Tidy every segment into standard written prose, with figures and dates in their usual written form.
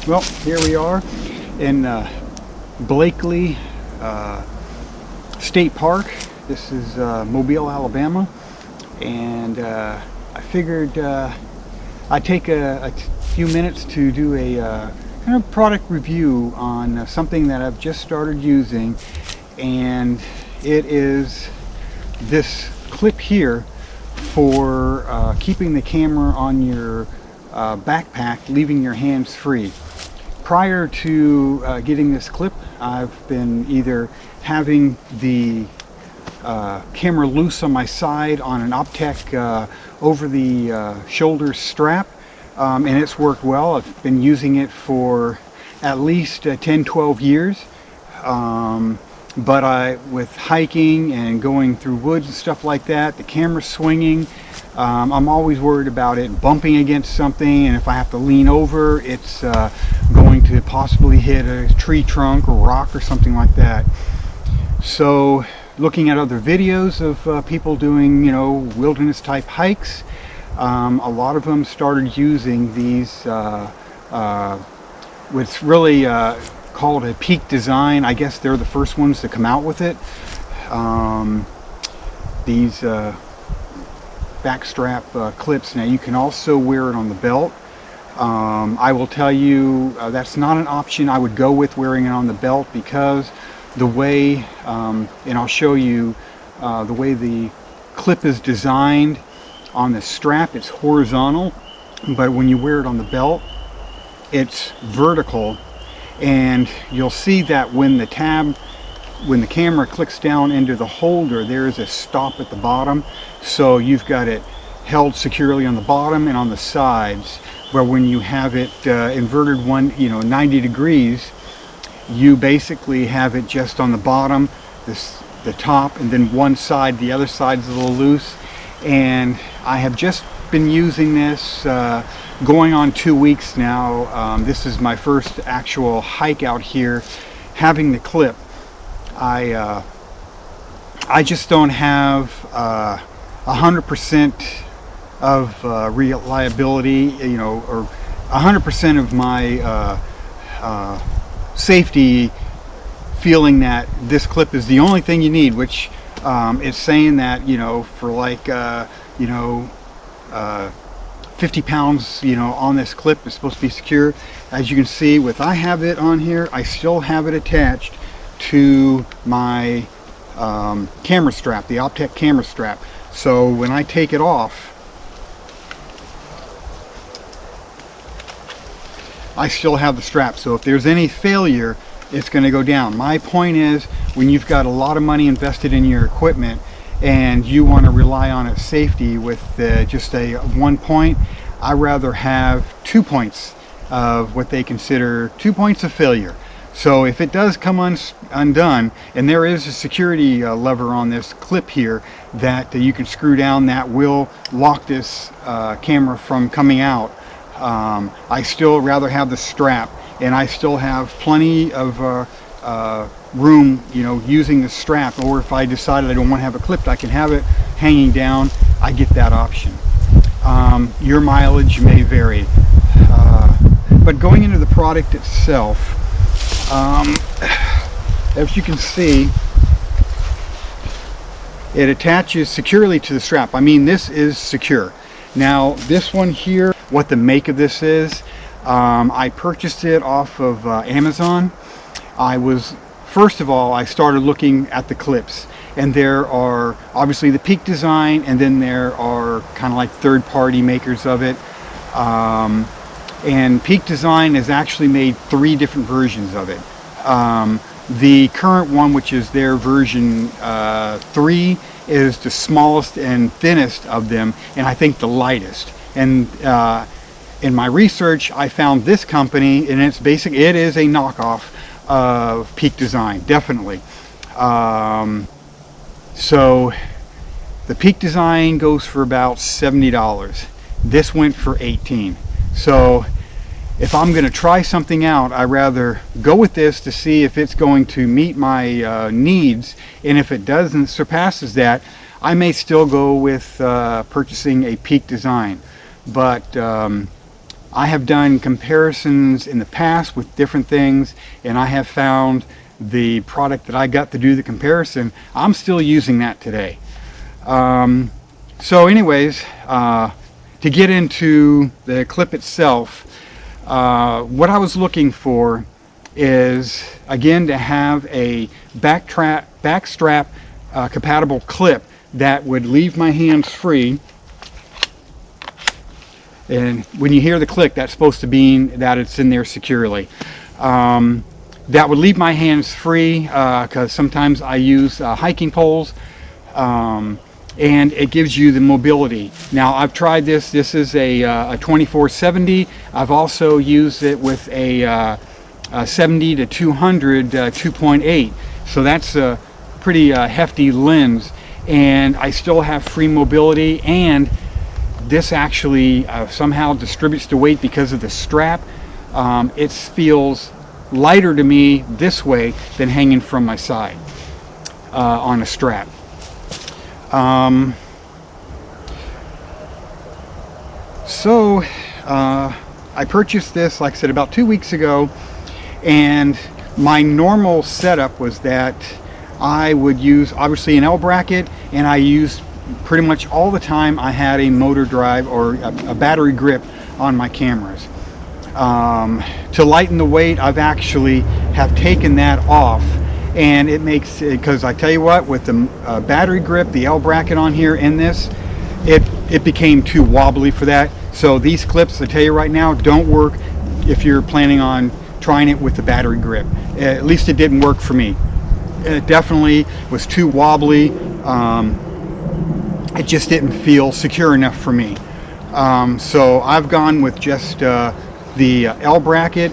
Well, here we are in Blakely State Park. This is Mobile, Alabama, and I figured I'd take a few minutes to do a kind of product review on something that I've just started using, and it is this clip here for keeping the camera on your backpack, leaving your hands free. Prior to getting this clip, I've been either having the camera loose on my side on an Optec over the shoulder strap, and it's worked well. I've been using it for at least 10-12 years, but with hiking and going through woods and stuff like that, the camera's swinging. I'm always worried about it bumping against something, and if I have to lean over, it's going to possibly hit a tree trunk or rock or something like that. So looking at other videos of people doing, wilderness type hikes, a lot of them started using these what's really called a Peak design. I guess they're the first ones to come out with it. These backstrap clips. Now you can also wear it on the belt. I will tell you that's not an option I would go with, wearing it on the belt, because the way, and I'll show you the way the clip is designed on the strap, it's horizontal, but when you wear it on the belt, it's vertical, and you'll see that when the camera clicks down into the holder, there is a stop at the bottom. So you've got it held securely on the bottom and on the sides, where when you have it inverted 90 degrees, you basically have it just on the bottom, the top, and then one side, the other side's a little loose. And I have just been using this going on 2 weeks now. This is my first actual hike out here having the clip. I just don't have 100% of reliability, or 100% of my safety, feeling that this clip is the only thing you need, which it's saying that, for like 50 pounds on this clip is supposed to be secure. As you can see, I have it on here, I still have it attached to my camera strap, the Optec camera strap. So when I take it off, I still have the strap. So if there's any failure, it's going to go down. My point is, when you've got a lot of money invested in your equipment and you want to rely on its safety with just a 1 point, I rather have 2 points of what they consider 2 points of failure. So if it does come undone, and there is a security lever on this clip here that you can screw down that will lock this camera from coming out, I still rather have the strap, and I still have plenty of room, using the strap. Or if I decided I don't want to have it clipped, I can have it hanging down. I get that option. Your mileage may vary, but going into the product itself, as you can see, it attaches securely to the strap. I mean, this is secure. Now this one here, what the make of this is, I purchased it off of Amazon. First of all, I started looking at the clips, and there are obviously the Peak design, and then there are kind of like third-party makers of it. And Peak Design has actually made 3 different versions of it. The current one, which is their version 3, is the smallest and thinnest of them, and I think the lightest. And in my research, I found this company, and it is a knockoff of Peak Design, definitely. So the Peak Design goes for about $70. This went for $18. So if I'm going to try something out, I'd rather go with this to see if it's going to meet my needs, and if it doesn't, surpasses that, I may still go with purchasing a Peak Design. But I have done comparisons in the past with different things, and I have found the product that I got to do the comparison, I'm still using that today. So anyways, to get into the clip itself, what I was looking for is, again, to have a back strap compatible clip that would leave my hands free. And when you hear the click, that's supposed to mean that it's in there securely. That would leave my hands free, because sometimes I use hiking poles, and it gives you the mobility. Now, I've tried this. This is a 2470. I've also used it with a 70 to 200 2.8. So that's a pretty hefty lens, and I still have free mobility. And this actually somehow distributes the weight because of the strap. It feels lighter to me this way than hanging from my side on a strap. So I purchased this, like I said, about 2 weeks ago, and my normal setup was that I would use obviously an L bracket, and I used pretty much all the time I had a motor drive or a battery grip on my cameras. To lighten the weight, I've actually have taken that off, and it makes, because I tell you what, with the battery grip, the L bracket on here in this, it became too wobbly for that. So these clips, I tell you right now, don't work if you're planning on trying it with the battery grip. At least it didn't work for me. It definitely was too wobbly. It just didn't feel secure enough for me. So I've gone with just the L bracket.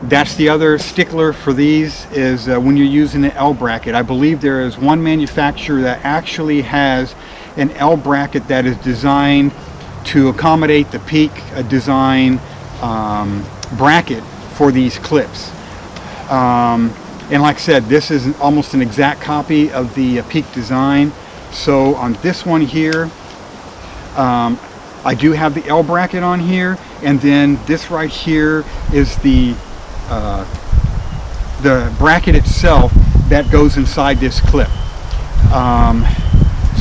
That's the other stickler for these, is when you're using an L bracket. I believe there is one manufacturer that actually has an L bracket that is designed to accommodate the Peak design bracket for these clips. And like I said, this is almost an exact copy of the Peak design. So on this one here, I do have the L bracket on here, and then this right here is the bracket itself that goes inside this clip.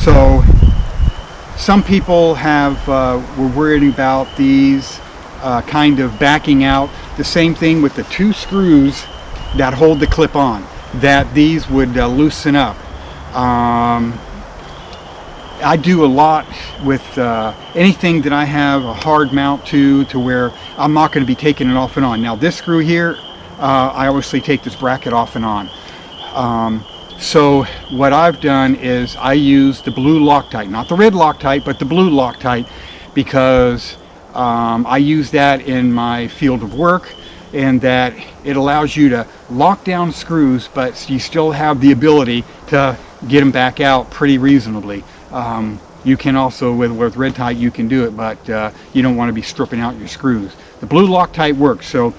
So some people were worried about these kind of backing out. The same thing with the two screws that hold the clip on, that these would loosen up. I do a lot with anything that I have a hard mount to where I'm not going to be taking it off and on. Now this screw here, I obviously take this bracket off and on. So what I've done is I use the blue Loctite, not the red Loctite, but the blue Loctite, because I use that in my field of work, and that it allows you to lock down screws, but you still have the ability to get them back out pretty reasonably. You can also, with red Tite, you can do it, but you don't want to be stripping out your screws. The blue Loctite works. So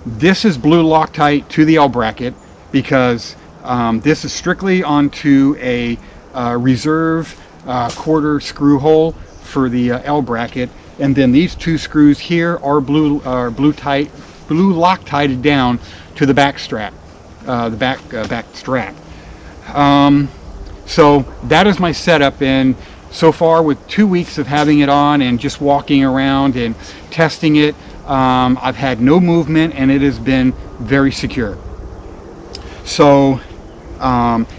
this is blue Loctite to the L bracket, because this is strictly onto a reserve quarter screw hole for the L bracket, and then these two screws here are blue Loctited down to the back strap, back strap. So that is my setup, and so far with 2 weeks of having it on and just walking around and testing it, I've had no movement, and it has been very secure. So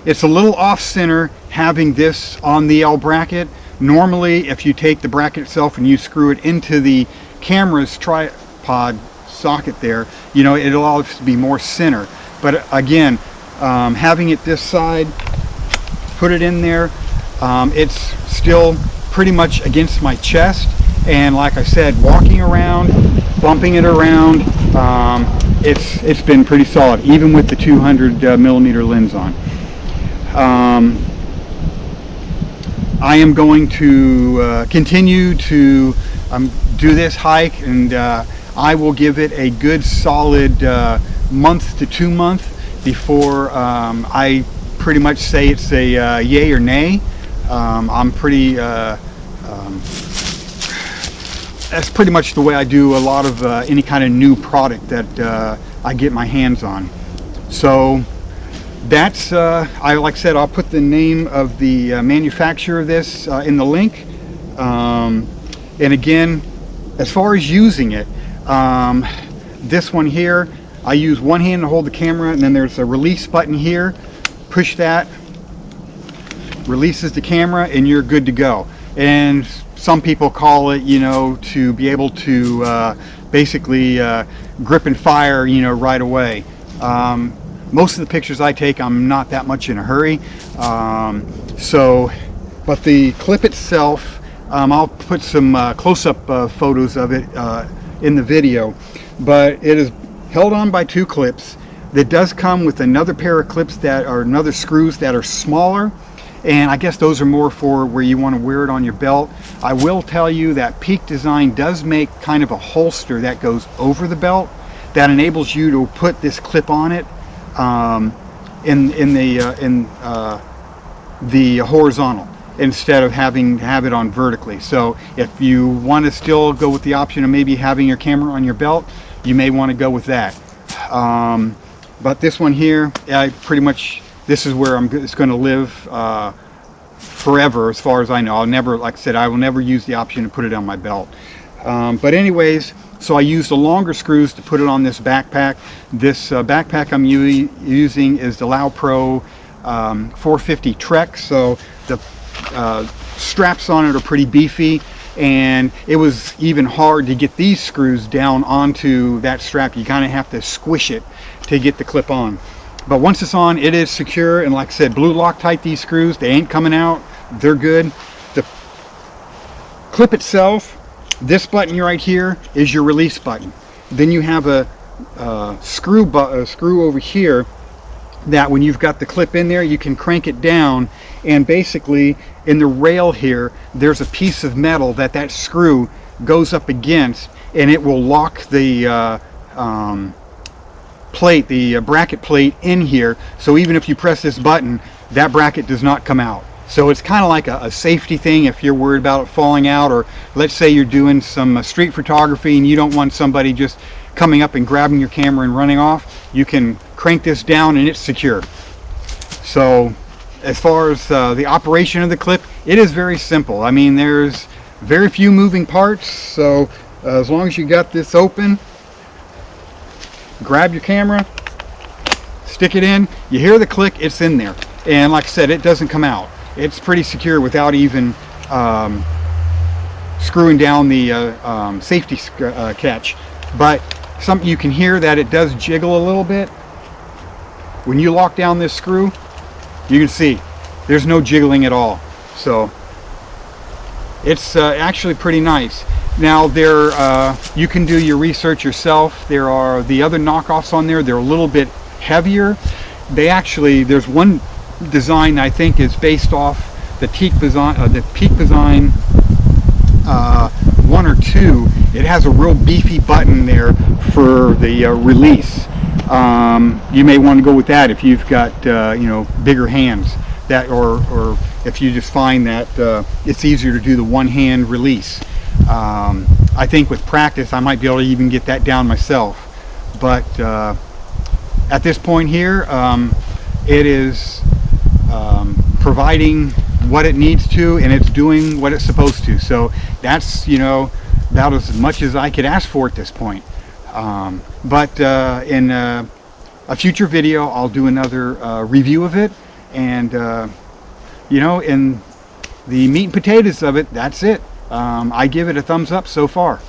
it's a little off center having this on the L bracket. Normally, if you take the bracket itself and you screw it into the camera's tripod socket there, you know, it allows to be more center. But again, having it this side, put it in there, it's still pretty much against my chest, and like I said, walking around, bumping it around, it's been pretty solid, even with the 200 millimeter lens on. I am going to continue to do this hike, and I will give it a good solid month to 2 months before I pretty much say it's a yay or nay. I'm pretty that's pretty much the way I do a lot of any kind of new product that I get my hands on. So that's, like I said, I'll put the name of the manufacturer of this in the link. And again, as far as using it, this one here, I use one hand to hold the camera, and then there's a release button here. Push that, releases the camera, and you're good to go. And some people call it, you know, to be able to basically grip and fire, you know, right away. Most of the pictures I take, I'm not that much in a hurry. But the clip itself, I'll put some close-up photos of it in the video, but it is held on by two clips. That does come with another pair of clips that are another screws that are smaller, and I guess those are more for where you want to wear it on your belt. I will tell you that Peak Design does make kind of a holster that goes over the belt that enables you to put this clip on it in the horizontal instead of having to have it on vertically. So if you want to still go with the option of maybe having your camera on your belt, you may want to go with that. But this one here, I pretty much, this is where it's going to live forever, as far as I know. I'll never, like I said, I will never use the option to put it on my belt. But anyways, so I used the longer screws to put it on this backpack. This backpack I'm using is the Lao Pro 450 Trek. So the straps on it are pretty beefy, and it was even hard to get these screws down onto that strap. You kind of have to squish it to get the clip on. But once it's on, it is secure, and like I said, blue Loctite, these screws, they ain't coming out. They're good. The clip itself, this button right here is your release button. Then you have a screw over here that when you've got the clip in there, you can crank it down, and basically in the rail here, there's a piece of metal that screw goes up against, and it will lock the plate, the bracket plate in here. So even if you press this button, that bracket does not come out. So it's kind of like a safety thing if you're worried about it falling out, or let's say you're doing some street photography and you don't want somebody just coming up and grabbing your camera and running off. You can crank this down and it's secure. So as far as the operation of the clip, it is very simple. I mean, there's very few moving parts, so as long as you got this open, grab your camera, stick it in, you hear the click, it's in there, and like I said, it doesn't come out. It's pretty secure without even screwing down the safety catch. But you can hear that it does jiggle a little bit. When you lock down this screw, you can see there's no jiggling at all. So it's actually pretty nice. Now you can do your research yourself. There are the other knockoffs on there. They're a little bit heavier. There's one design I think is based off the Peak Design 1 or 2. It has a real beefy button there for the release. You may want to go with that if you've got bigger hands, or if you just find that it's easier to do the one-hand release. I think with practice I might be able to even get that down myself, but at this point here, it is providing what it needs to, and it's doing what it's supposed to. So that's about as much as I could ask for at this point. But in a future video, I'll do another review of it, and in the meat and potatoes of it, that's it. I give it a thumbs up so far.